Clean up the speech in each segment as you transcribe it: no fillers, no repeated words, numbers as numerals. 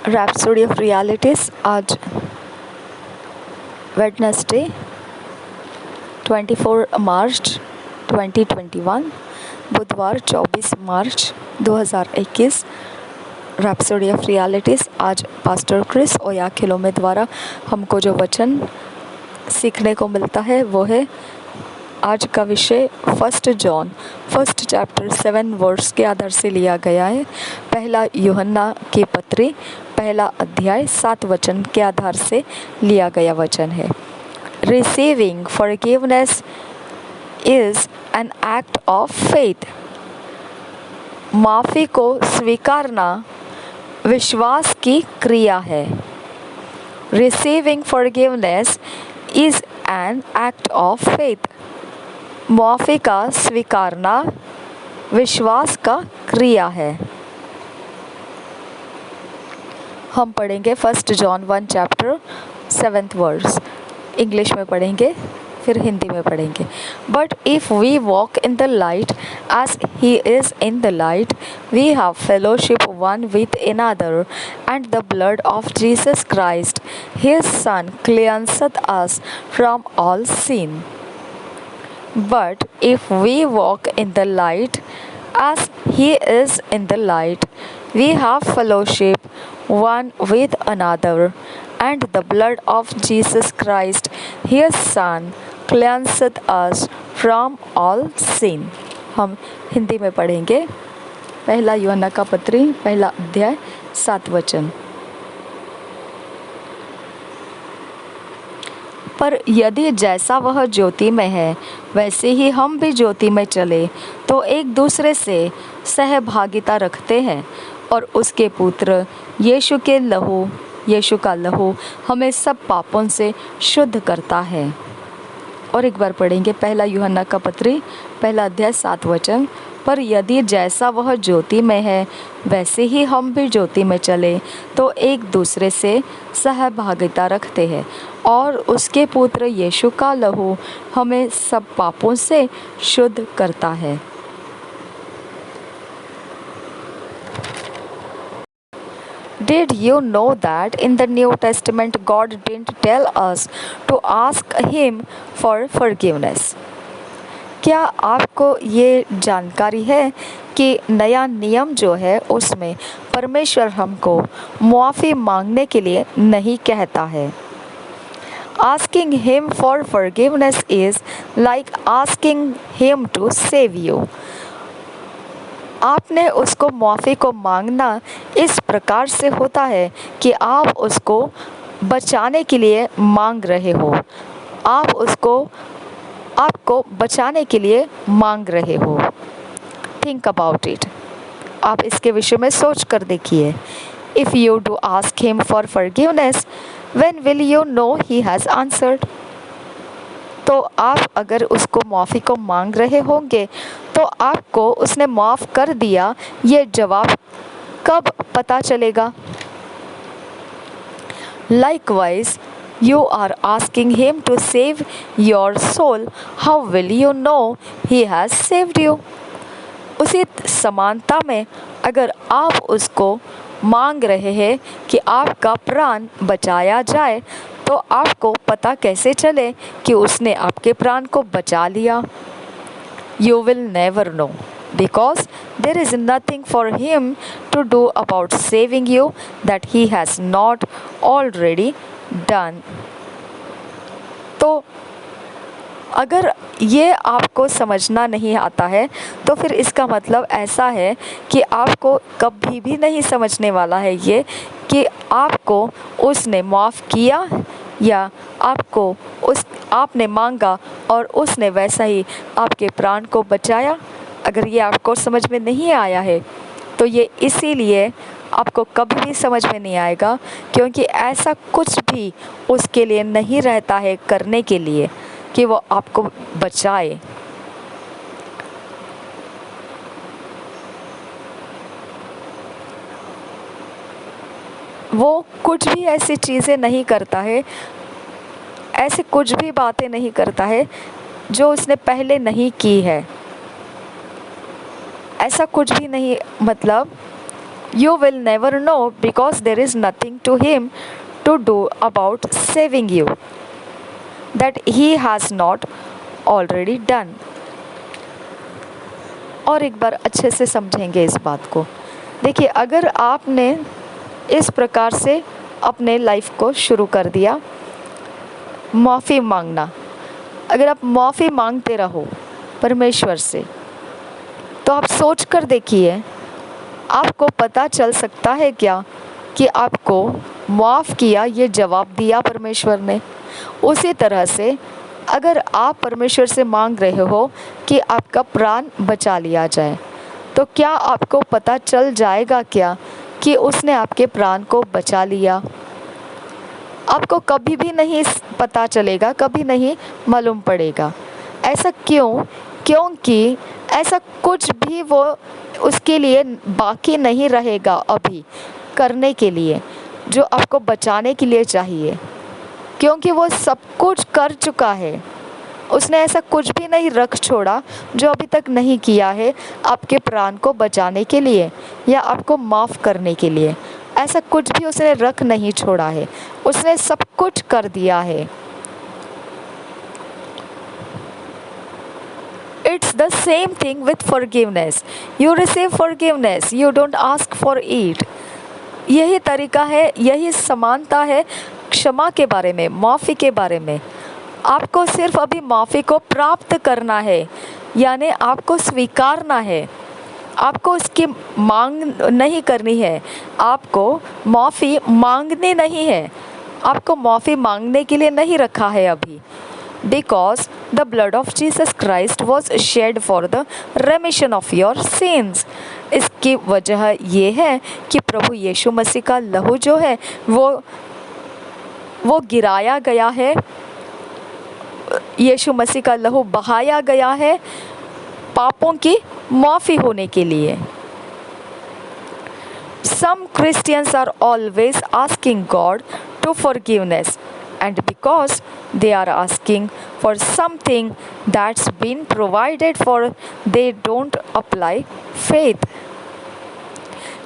Rhapsody of realities. आज Wednesday 24 मार्च 2021, बुधवार 24 मार्च 2021। Rhapsody of realities. आज पास्टर क्रिस ओयाखिलोमे द्वारा हमको जो वचन सीखने को मिलता है वो है, आज का विषय 1 जॉन 1 चैप्टर 7 वर्स के आधार से लिया गया है। पहला यूहन्ना की पत्री 1 अध्याय 7 वचन के आधार से लिया गया वचन है। Receiving forgiveness is an act of faith. माफ़ी को स्वीकारना विश्वास की क्रिया है। Receiving forgiveness is an act of faith. माफ़ी का स्वीकारना विश्वास का क्रिया है। हम पढ़ेंगे 1 जॉन 1 चैप्टर 7 वर्स। इंग्लिश में पढ़ेंगे फिर हिंदी में पढ़ेंगे। But if we walk in the light as he is in the light, we have fellowship one with another, and the blood of Jesus Christ his son cleanseth us from all sin. But if we walk in the light as he is in the light, we have fellowship one with another, and the blood of Jesus Christ, his Son, cleanseth us from all sin. हम हिंदी में पढ़ेंगे। पहला यूहन्ना का पत्री 1 अध्याय 7 वचन। पर यदि जैसा वह ज्योति में है वैसे ही हम भी ज्योति में चले, तो एक दूसरे से सहभागिता रखते हैं, और उसके पुत्र यीशु का लहू हमें सब पापों से शुद्ध करता है। और एक बार पढ़ेंगे 1 यूहन्ना का पत्री 1 अध्याय 7 वचन। पर यदि जैसा वह ज्योति में है वैसे ही हम भी ज्योति में चले, तो एक दूसरे से सहभागिता रखते हैं, और उसके पुत्र यीशु का लहू हमें सब पापों से शुद्ध करता है। Did you know that in the New Testament God didn't tell us to ask him for forgiveness? क्या आपको ये जानकारी है कि नया नियम जो है उसमें परमेश्वर हमको मुआफ़ी मांगने के लिए नहीं कहता है। Asking him for forgiveness is like asking him to save you. आपने उसको मुआफ़ी को मांगना इस प्रकार से होता है कि आप उसको बचाने के लिए मांग रहे हो। आपको बचाने के लिए मांग रहे हो। Think about it. आप इसके विषय में सोच कर देखिए। If you do ask him for forgiveness, when will you know he has answered. तो आप अगर उसको मुआफ़ी को मांग रहे होंगे तो आपको उसने माफ़ कर दिया, ये जवाब कब पता चलेगा। Likewise, you are asking him to save your soul. How will you know he has saved you? उसी समानता में अगर आप उसको मांग रहे हैं कि आपका प्राण बचाया जाए, तो आपको पता कैसे चले कि उसने आपके प्राण को बचा लिया। You will never know, because there is nothing for him to do about saving you that he has not already done. तो अगर ये आपको समझना नहीं आता है तो फिर इसका मतलब ऐसा है कि आपको कभी भी नहीं समझने वाला है ये कि आपको उसने माफ़ किया या आपने मांगा और उसने वैसा ही आपके प्राण को बचाया। अगर ये आपको समझ में नहीं आया है तो ये इसीलिए आपको कभी भी समझ में नहीं आएगा, क्योंकि ऐसा कुछ भी उसके लिए नहीं रहता है करने के लिए कि वो आपको बचाए। वो कुछ भी ऐसी चीज़ें नहीं करता है, ऐसे कुछ भी बातें नहीं करता है जो उसने पहले नहीं की है। ऐसा कुछ भी नहीं, मतलब You will never know because there is nothing to him to do about saving you that he has not already done. और एक बार अच्छे से समझेंगे इस बात को। देखिए, अगर आपने इस प्रकार से अपने लाइफ को शुरू कर दिया, माफ़ी मांगना, अगर आप माफ़ी मांगते रहो परमेश्वर से, तो आप सोच कर देखिए, आपको पता चल सकता है क्या कि आपको माफ़ किया, ये जवाब दिया परमेश्वर ने। उसी तरह से अगर आप परमेश्वर से मांग रहे हो कि आपका प्राण बचा लिया जाए, तो क्या आपको पता चल जाएगा क्या कि उसने आपके प्राण को बचा लिया? आपको कभी भी नहीं पता चलेगा, कभी नहीं मालूम पड़ेगा। ऐसा क्यों? क्योंकि ऐसा कुछ भी वो उसके लिए बाकी नहीं रहेगा अभी करने के लिए, जो आपको बचाने के लिए चाहिए, क्योंकि वो सब कुछ कर चुका है। उसने ऐसा कुछ भी नहीं रख छोड़ा जो अभी तक नहीं किया है आपके प्राण को बचाने के लिए या आपको माफ़ करने के लिए। ऐसा कुछ भी उसने रख नहीं छोड़ा है, उसने सब कुछ कर दिया है। It's the same thing with forgiveness. You receive forgiveness, you don't ask for it. यही तरीका है, यही समानता है क्षमा के बारे में, माफ़ी के बारे में। आपको सिर्फ अभी माफ़ी को प्राप्त करना है, यानी आपको स्वीकारना है। आपको उसकी मांग नहीं करनी है, आपको माफ़ी मांगनी नहीं है, आपको माफ़ी मांगने के लिए नहीं रखा है अभी। Because the blood of Jesus Christ was shed for the remission of your sins. इसकी वजह ये है कि प्रभु यीशु मसीह का लहू जो है वो गिराया गया है, यीशु मसीह का लहू बहाया गया है पापों की माफ़ी होने के लिए। Some Christians are always asking God to forgiveness, and because they are asking for something that's been provided for, they don't apply faith.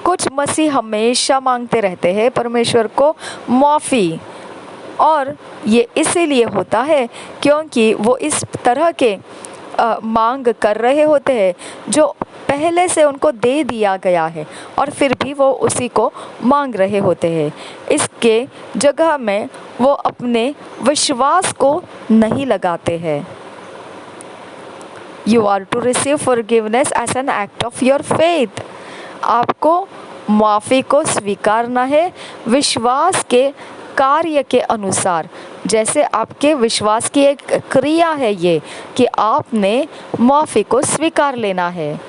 कुछ मसीह हमेशा मांगते रहते हैं परमेश्वर को माफ़ी, और ये इसीलिए होता है क्योंकि वो इस तरह के मांग कर रहे होते हैं जो पहले से उनको दे दिया गया है, और फिर भी वो उसी को मांग रहे होते हैं। इसके जगह में वो अपने विश्वास को नहीं लगाते हैं। You are to receive forgiveness as an act of your faith. आपको माफ़ी को स्वीकारना है विश्वास के कार्य के अनुसार, जैसे आपके विश्वास की एक क्रिया है ये कि आपने माफ़ी को स्वीकार लेना है।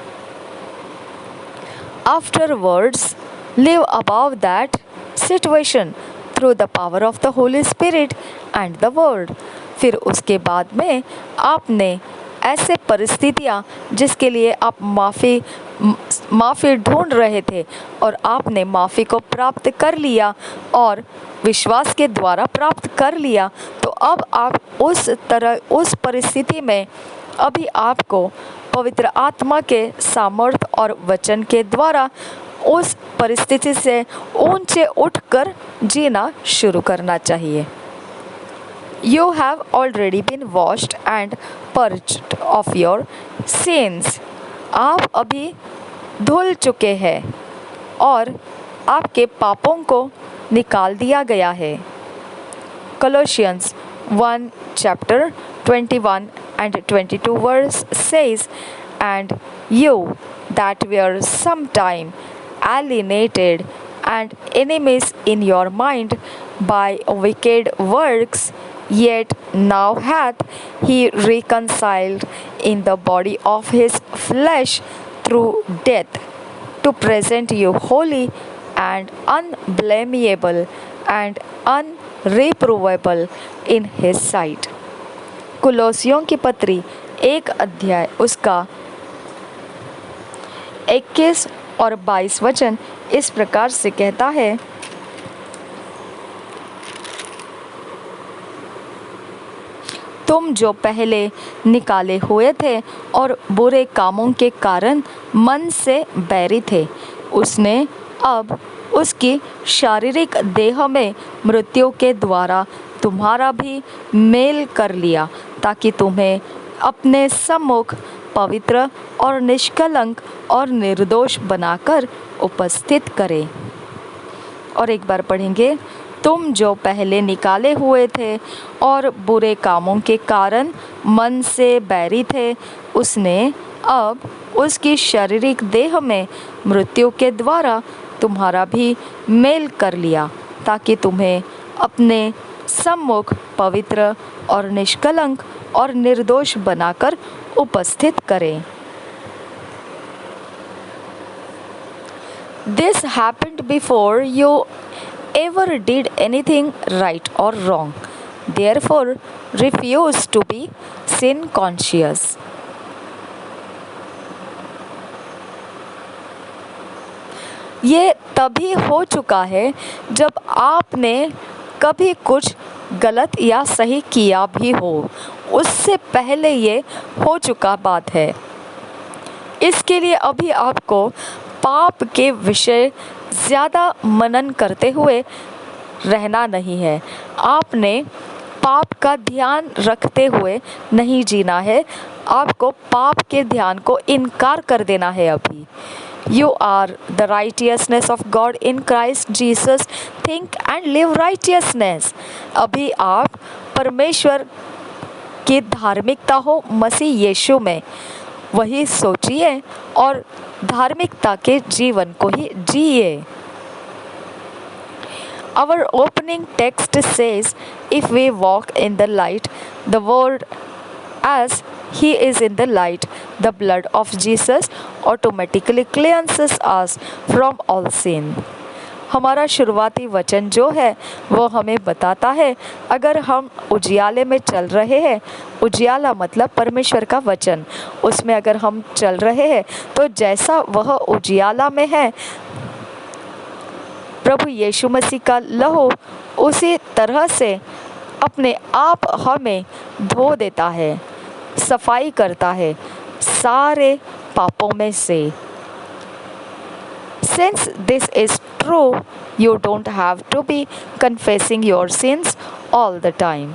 Afterwards, live above that situation through the power of the Holy Spirit and the Word. फिर उसके बाद में आपने ऐसे परिस्थितियाँ जिसके लिए आप माफ़ी ढूंढ रहे थे और आपने माफ़ी को प्राप्त कर लिया और विश्वास के द्वारा प्राप्त कर लिया, तो अब आप उस परिस्थिति में अभी आपको पवित्र आत्मा के सामर्थ और वचन के द्वारा उस परिस्थिति से ऊंचे उठकर जीना शुरू करना चाहिए। You have already been washed and purged of your sins. आप अभी धुल चुके हैं और आपके पापों को निकाल दिया गया है। Colossians 1 chapter 21 and 22 verse says, "And you that were sometime alienated and enemies in your mind by wicked works, yet now hath he reconciled in the body of his flesh through death, to present you holy and unblameable and unreprovable in his sight." कुलोसियों की पत्री 1 अध्याय उसका 21 और 22 वचन इस प्रकार से कहता है, तुम जो पहले निकाले हुए थे और बुरे कामों के कारण मन से बैरी थे, उसने अब उसकी शारीरिक देह में मृत्यु के द्वारा तुम्हारा भी मेल कर लिया, ताकि तुम्हें अपने सम्मुख पवित्र और निष्कलंक और निर्दोष बनाकर उपस्थित करे। और एक बार पढ़ेंगे, तुम जो पहले निकाले हुए थे और बुरे कामों के कारण मन से बैरी थे, उसने अब उसकी शारीरिक देह में मृत्यु के द्वारा तुम्हारा भी मेल कर लिया, ताकि तुम्हें अपने सम्मुख पवित्र और निष्कलंक और निर्दोष बनाकर उपस्थित करें। This happened before you ever did anything right or wrong. Therefore, refuse to be sin conscious. ये तभी हो चुका है जब आपने कभी कुछ गलत या सही किया भी हो, उससे पहले ये हो चुका बात है। इसके लिए अभी आपको पाप के विषय ज़्यादा मनन करते हुए रहना नहीं है। आपने पाप का ध्यान रखते हुए नहीं जीना है, आपको पाप के ध्यान को इनकार कर देना है। अभी You are the righteousness of God in Christ Jesus. Think and live righteousness. अभी आप परमेश्वर की धार्मिकता हो मसीह यीशु में, वही सोचिए और धार्मिकता के जीवन को ही जिए। Our opening text says, if we walk in the light, the world as He is in the light, the blood of Jesus automatically cleanses us from all sin. हमारा शुरुआती वचन जो है वो हमें बताता है, अगर हम उजियाले में चल रहे हैं, उजियाला मतलब परमेश्वर का वचन, उसमें अगर हम चल रहे हैं तो जैसा वह उजियाला में है, प्रभु यीशु मसीह का लहू उसी तरह से अपने आप हमें धो देता है, सफाई करता है सारे पापों में से। Since this is true, you don't have to be confessing your sins all the time.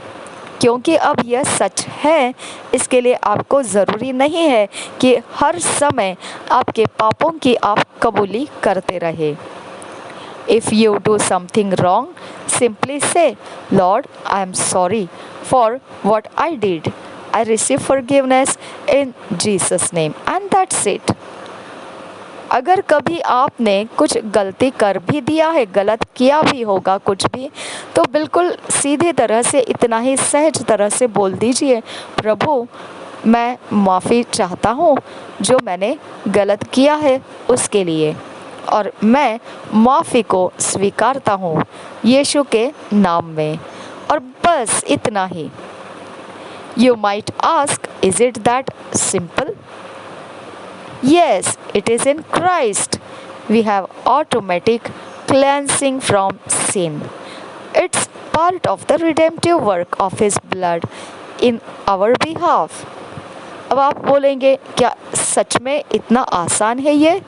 क्योंकि अब यह सच है, इसके लिए आपको ज़रूरी नहीं है कि हर समय आपके पापों की आप कबूली करते रहे। If you do something wrong, simply say, Lord, I am sorry for what I did. I receive forgiveness in Jesus' name, and that's it. अगर कभी आपने कुछ गलती कर भी दिया है, गलत किया भी होगा कुछ भी, तो बिल्कुल सीधी तरह से, इतना ही सहज तरह से बोल दीजिए, प्रभु मैं माफ़ी चाहता हूँ जो मैंने गलत किया है उसके लिए, और मैं माफ़ी को स्वीकारता हूँ यीशु के नाम में। और बस इतना ही। You might ask, is it that simple? Yes, it is in Christ. We have automatic cleansing from sin. It's part of the redemptive work of His blood in our behalf. अब आप बोलेंगे, क्या सच में इतना आसान है ये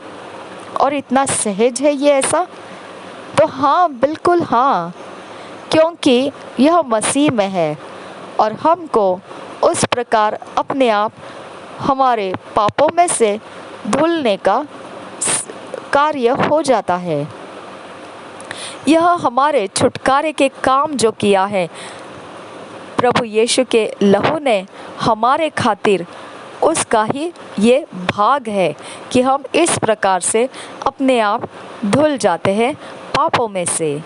और इतना सहज है ये ऐसा? तो हाँ, बिल्कुल हाँ, क्योंकि यह मसीह में है और हमको उस प्रकार अपने आप हमारे पापों में से धुलने का कार्य हो जाता है। यह हमारे छुटकारे के काम जो किया है प्रभु यीशु के लहू ने हमारे खातिर, उसका ही ये भाग है कि हम इस प्रकार से अपने आप धुल जाते हैं पापों में से।